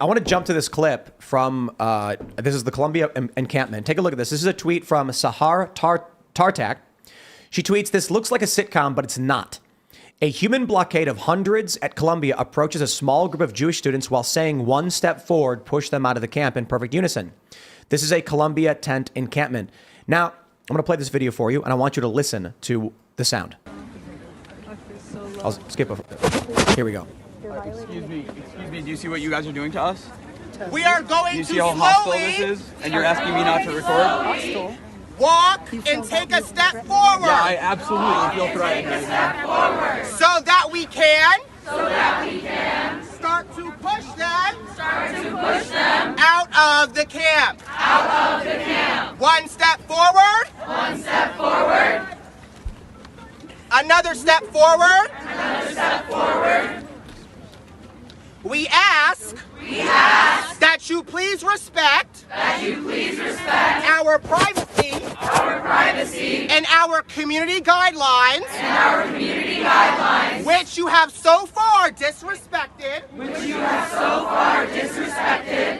I want to jump to this clip from, this is the Columbia encampment. Take a look at this. This is a tweet from Sahar Tartak. She tweets, "This looks like a sitcom, but it's not. A human blockade of hundreds at Columbia approaches a small group of Jewish students while saying one step forward, push them out of the camp in perfect unison. This is a Columbia tent encampment." Now, I'm going to play this video for you, and I want you to listen to the sound. I'll skip over. Here we go. Excuse me, do you see what you guys are doing to us? We are going Do you to see how hostile this slowly is? And you're asking me not to record? walk and take a step forward. Yeah, I absolutely feel threatened right now. So that we can start to push them out of the camp. One step forward. Another step forward. We ask that you please respect our privacy and our community guidelines, which you have so far disrespected,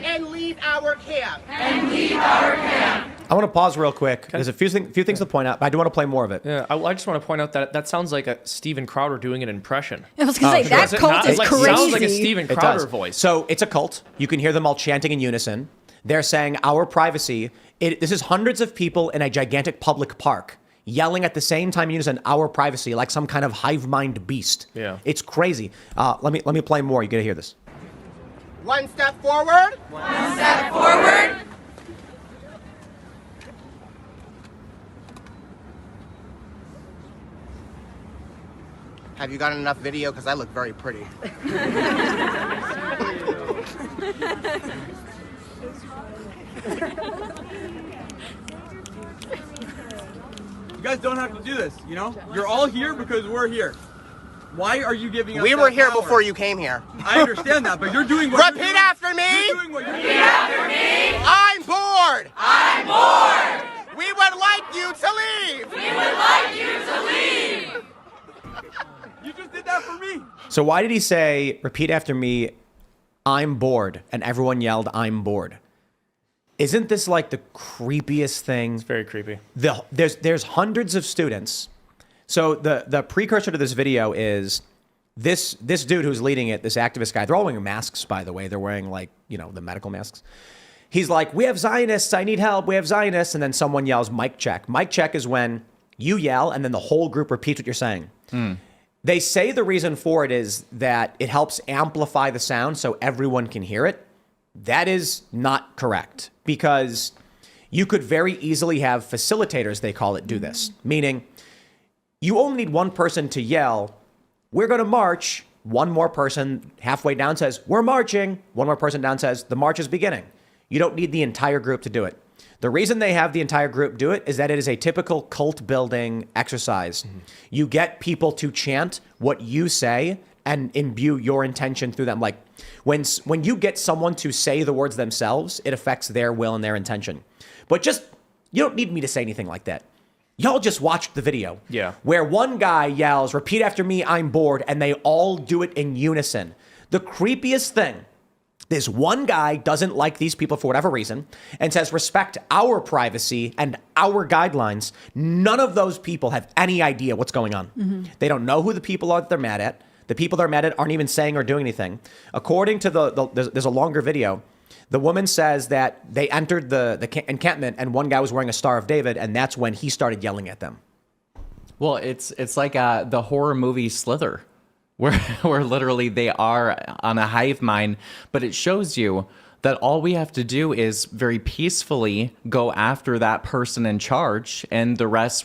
and leave our camp. I want to pause real quick. There's a few things to point out, but I do want to play more of it. Yeah, I just want to point out that that sounds like a Steven Crowder doing an impression. I was going to say, that cult is crazy. Sounds like a Steven It Crowder does. voice. So it's a cult. You can hear them all chanting in unison. They're saying our privacy. This is hundreds of people in a gigantic public park yelling at the same time in unison, our privacy, like some kind of hive mind beast. Yeah. It's crazy. Let me play more. You got to hear this. One step forward. Have you gotten enough video? Because I look very pretty. You guys don't have to do this, you know? You're all here because we're here. Why are you giving us We that were here power? before you came here. I understand that, but you're doing what Repeat after me. You're doing what you're doing. I'm bored. We would like you to leave. You just did that for me. So why did he say, repeat after me, I'm bored, and everyone yelled, I'm bored? Isn't this like the creepiest thing? It's very creepy. There's hundreds of students. So the precursor to this video is this dude who's leading it, this activist guy. They're all wearing masks, by the way. They're wearing like, the medical masks. He's like, we have Zionists. I need help. We have Zionists. And then someone yells, mic check. Mic check is when you yell and then the whole group repeats what you're saying. They say the reason for it is that it helps amplify the sound so everyone can hear it. That is not correct, because you could very easily have facilitators, they call it, do this. Meaning, you only need one person to yell, we're going to march. One more person halfway down says, we're marching. One more person down says, the march is beginning. You don't need the entire group to do it. The reason they have the entire group do it is that it is a typical cult building exercise. You get people to chant what you say and imbue your intention through them. Like when you get someone to say the words themselves, it affects their will and their intention. But you don't need me to say anything like that. Y'all just watched the video. Yeah. Where one guy yells, repeat after me, I'm bored, and they all do it in unison. The creepiest thing, this one guy doesn't like these people for whatever reason and says, respect our privacy and our guidelines. None of those people have any idea what's going on. They don't know who the people are that they're mad at. The people they're mad at aren't even saying or doing anything. According to there's a longer video. The woman says that they entered the encampment and one guy was wearing a Star of David, and that's when he started yelling at them. Well, it's like the horror movie Slither, where literally they are on a hive mind, but it shows you that all we have to do is very peacefully go after that person in charge, and the rest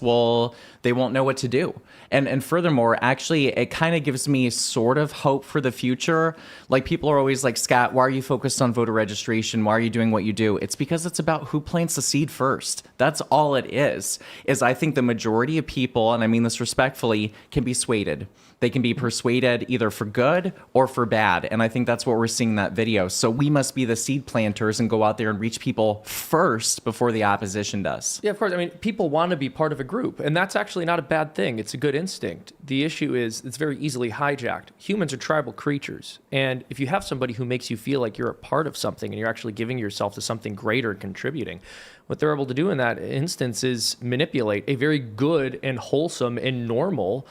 they won't know what to do. And furthermore, actually, it kind of gives me sort of hope for the future. Like, people are always like, Scott, why are you focused on voter registration? Why are you doing what you do? It's because it's about who plants the seed first. That's all it is I think the majority of people, and I mean this respectfully, can be swayed. They can be persuaded either for good or for bad. And I think that's what we're seeing in that video. So we must be the seed planters and go out there and reach people first before the opposition does. Yeah, of course. I mean, people want to be part of a group, and that's actually not a bad thing. It's a good instinct. The issue is it's very easily hijacked. Humans are tribal creatures, and if you have somebody who makes you feel like you're a part of something and you're actually giving yourself to something greater and contributing, what they're able to do in that instance is manipulate a very good and wholesome and normal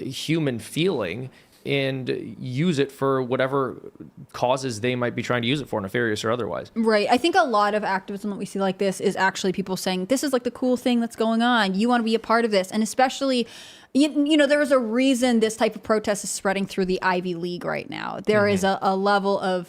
human feeling and use it for whatever causes they might be trying to use it for, nefarious or otherwise. Right. I think a lot of activism that we see like this is actually people saying, this is like the cool thing that's going on. You want to be a part of this. And especially, you know, there is a reason this type of protest is spreading through the Ivy League right now. There is a level of,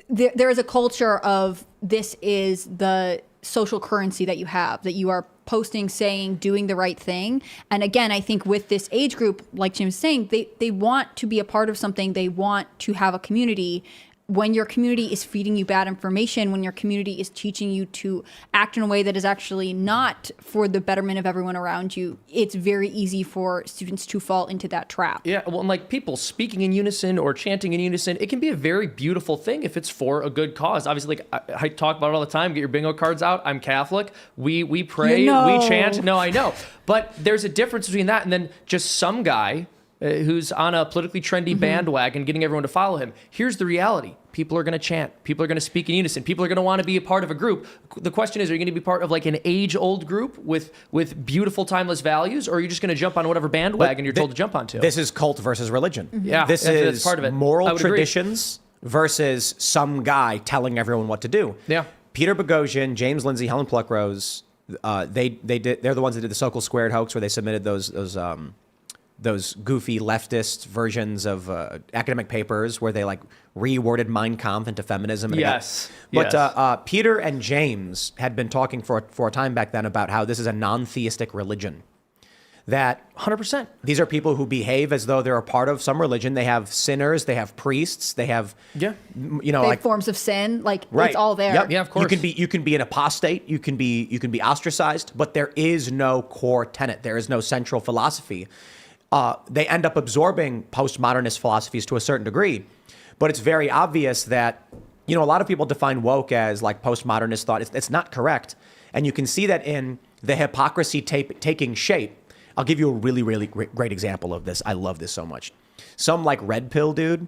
there is a culture of this is the social currency that you are posting, saying, doing the right thing. And again, I think with this age group, like Jim was saying, they want to be a part of something. They want to have a community. When your community is feeding you bad information, when your community is teaching you to act in a way that is actually not for the betterment of everyone around you, it's very easy for students to fall into that trap. Yeah, well, and like people speaking in unison or chanting in unison, it can be a very beautiful thing if it's for a good cause. Obviously, like I talk about it all the time, get your bingo cards out. I'm Catholic. We pray, we chant. No, I know. But there's a difference between that and then just some guy who's on a politically trendy bandwagon getting everyone to follow him. Here's the reality. People are going to chant. People are going to speak in unison. People are going to want to be a part of a group. The question is, are you going to be part of like an age-old group with beautiful, timeless values, or are you just going to jump on whatever bandwagon you're told to jump onto? This is cult versus religion. Yeah, this is part of it. Moral traditions versus some guy telling everyone what to do. Yeah. Peter Boghossian, James Lindsay, Helen Pluckrose, they're the ones that did the Sokol Squared hoax, where they submitted those goofy leftist versions of academic papers where they like reworded Mein Kampf into feminism. And But Peter and James had been talking for a time back then about how this is a non-theistic religion. That 100%. These are people who behave as though they're a part of some religion. They have sinners, they have priests, they have like forms of sin. Like right. It's all there. Yep. Yeah, of course. You can be an apostate. You can be ostracized. But there is no core tenet. There is no central philosophy. They end up absorbing postmodernist philosophies to a certain degree, but it's very obvious that, a lot of people define woke as like postmodernist thought. It's not correct. And you can see that in the hypocrisy taking shape. I'll give you a really, really great example of this. I love this so much. Some like red pill dude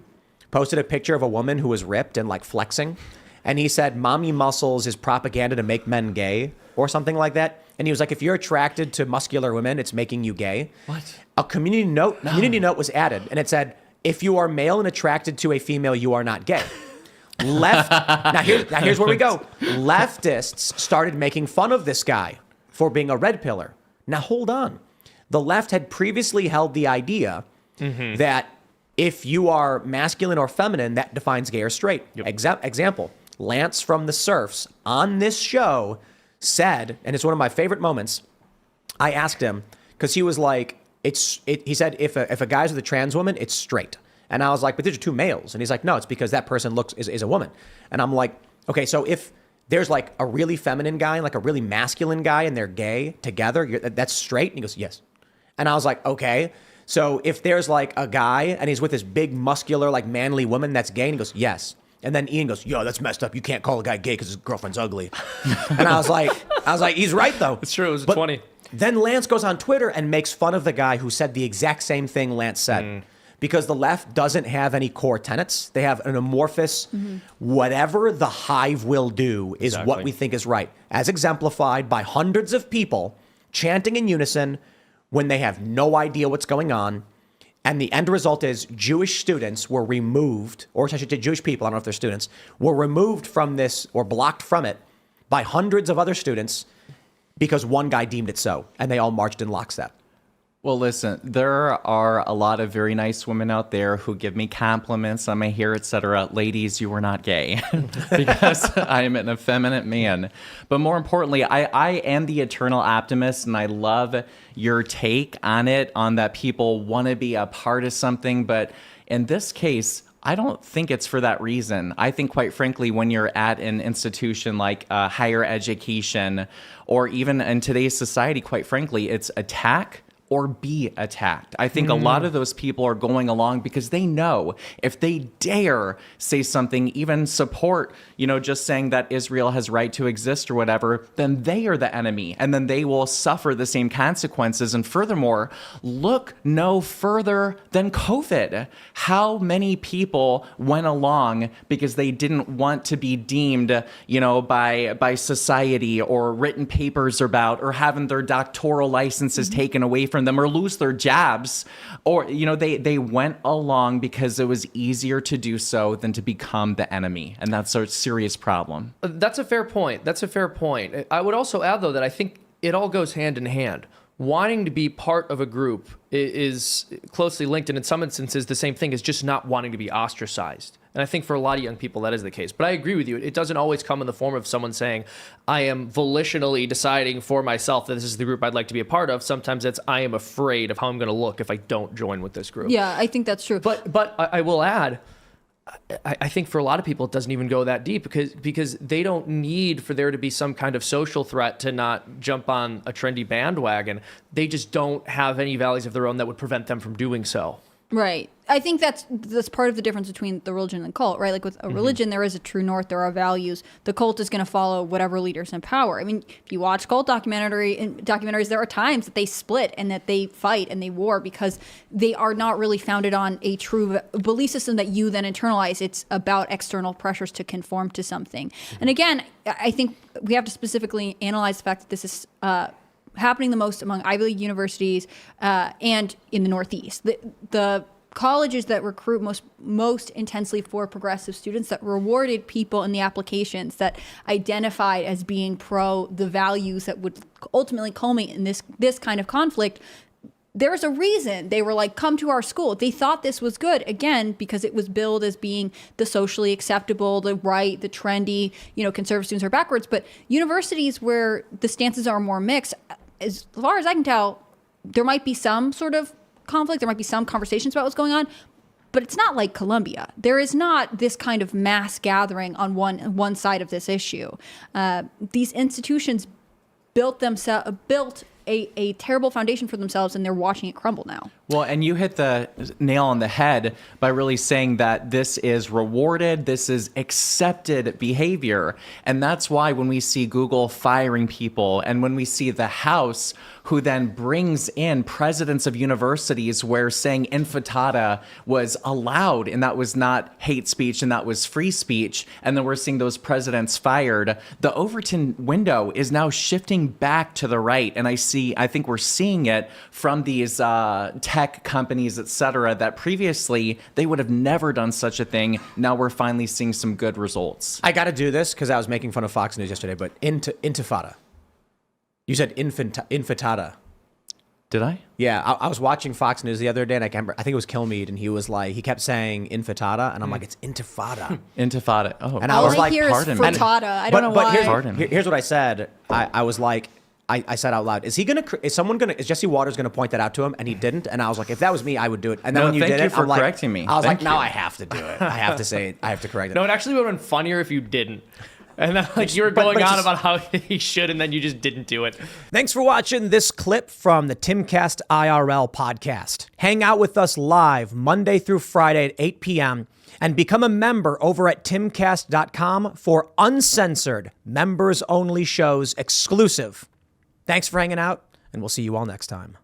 posted a picture of a woman who was ripped and like flexing. And he said, mommy muscles is propaganda to make men gay or something like that. And he was like, if you're attracted to muscular women, it's making you gay. What? A community note was added, and it said, if you are male and attracted to a female, you are not gay. Now here's where we go. Leftists started making fun of this guy for being a red pillar. Now hold on. The left had previously held the idea that if you are masculine or feminine, that defines gay or straight. Yep. Example, Lance from the Surfs on this show said, and it's one of my favorite moments, I asked him, because he was like, he said, if a guy's with a trans woman, it's straight. And I was like, but these are two males. And he's like, no, it's because that person is a woman. And I'm like, okay, so if there's like a really feminine guy and like a really masculine guy and they're gay together, that's straight? And he goes, yes. And I was like, okay. So if there's like a guy and he's with this big muscular, like manly woman, that's gay? And he goes, yes. And then Ian goes, yo, that's messed up. You can't call a guy gay because his girlfriend's ugly. And I was like, he's right though. It's true. It was 20. Then Lance goes on Twitter and makes fun of the guy who said the exact same thing Lance said. Because the left doesn't have any core tenets. They have an amorphous, whatever the hive will do is what we think is right. As exemplified by hundreds of people chanting in unison when they have no idea what's going on. And the end result is Jewish students were removed, or I should say Jewish people, I don't know if they're students, were removed from this or blocked from it by hundreds of other students because one guy deemed it so, and they all marched in lockstep. Well, listen, there are a lot of very nice women out there who give me compliments on my hair, etc. Ladies, you are not gay because I am an effeminate man. But more importantly, I am the eternal optimist, and I love your take on it, on that people want to be a part of something. But in this case, I don't think it's for that reason. I think, quite frankly, when you're at an institution like higher education, or even in today's society, quite frankly, it's attack or be attacked. I think a lot of those people are going along because they know if they dare say something, even support, just saying that Israel has right to exist or whatever, then they are the enemy, and then they will suffer the same consequences. And furthermore, look no further than COVID. How many people went along because they didn't want to be deemed, by society, or written papers about, or having their doctoral licenses taken away from them, or lose their jobs, or they went along because it was easier to do so than to become the enemy, and that's a serious problem. That's a fair point. I would also add, though, that I think it all goes hand in hand. Wanting to be part of a group is closely linked, and in some instances, the same thing as just not wanting to be ostracized. And I think for a lot of young people, that is the case. But I agree with you. It doesn't always come in the form of someone saying, I am volitionally deciding for myself that this is the group I'd like to be a part of. Sometimes it's, I am afraid of how I'm going to look if I don't join with this group. Yeah, I think that's true. But I will add, I think for a lot of people, it doesn't even go that deep because they don't need for there to be some kind of social threat to not jump on a trendy bandwagon. They just don't have any values of their own that would prevent them from doing so. Right. I think that's part of the difference between the religion and the cult, right? Like with a religion, there is a true north, there are values. The cult is going to follow whatever leader's in power. I mean, if you watch cult documentaries, there are times that they split and that they fight and they war because they are not really founded on a true belief system that you then internalize. It's about external pressures to conform to something. And again, I think we have to specifically analyze the fact that this is happening the most among Ivy League universities and in the Northeast. The colleges that recruit most intensely for progressive students, that rewarded people in the applications that identified as being pro the values that would ultimately culminate in this kind of conflict. There's a reason they were like, come to our school. They thought this was good, again, because it was billed as being the socially acceptable, the right, the trendy, conservative students are backwards. But universities where the stances are more mixed, as far as I can tell, there might be some sort of conflict. There might be some conversations about what's going on, but it's not like Columbia. There is not this kind of mass gathering on one side of this issue. These institutions built a terrible foundation for themselves, and they're watching it crumble now. Well, and you hit the nail on the head by really saying that this is rewarded, this is accepted behavior. And that's why when we see Google firing people, and when we see the House, who then brings in presidents of universities where saying intifada was allowed and that was not hate speech and that was free speech, and then we're seeing those presidents fired, the Overton window is now shifting back to the right. And I think we're seeing it from these tech companies, et cetera, that previously they would have never done such a thing. Now we're finally seeing some good results. I got to do this because I was making fun of Fox News yesterday, but intifada. You said intifada. Did I? Yeah, I was watching Fox News the other day, and I think it was Kilmeade, and he kept saying intifada, and I'm like, it's intifada. Intifada. Oh, and I was like, pardon me. Frittata. I don't know why. Here's what I said. I was like, I said out loud, is Jesse Waters gonna point that out to him? And he didn't. And I was like, if that was me, I would do it. And then when you did it, for correcting me. I was like, now I have to do it. I have to say it. I have to correct it. No, it actually would have been funnier if you didn't. And then you were going on about how he should, and then you just didn't do it. Thanks for watching this clip from the Timcast IRL podcast. Hang out with us live Monday through Friday at 8 p.m. and become a member over at timcast.com for uncensored, members-only shows exclusive. Thanks for hanging out, and we'll see you all next time.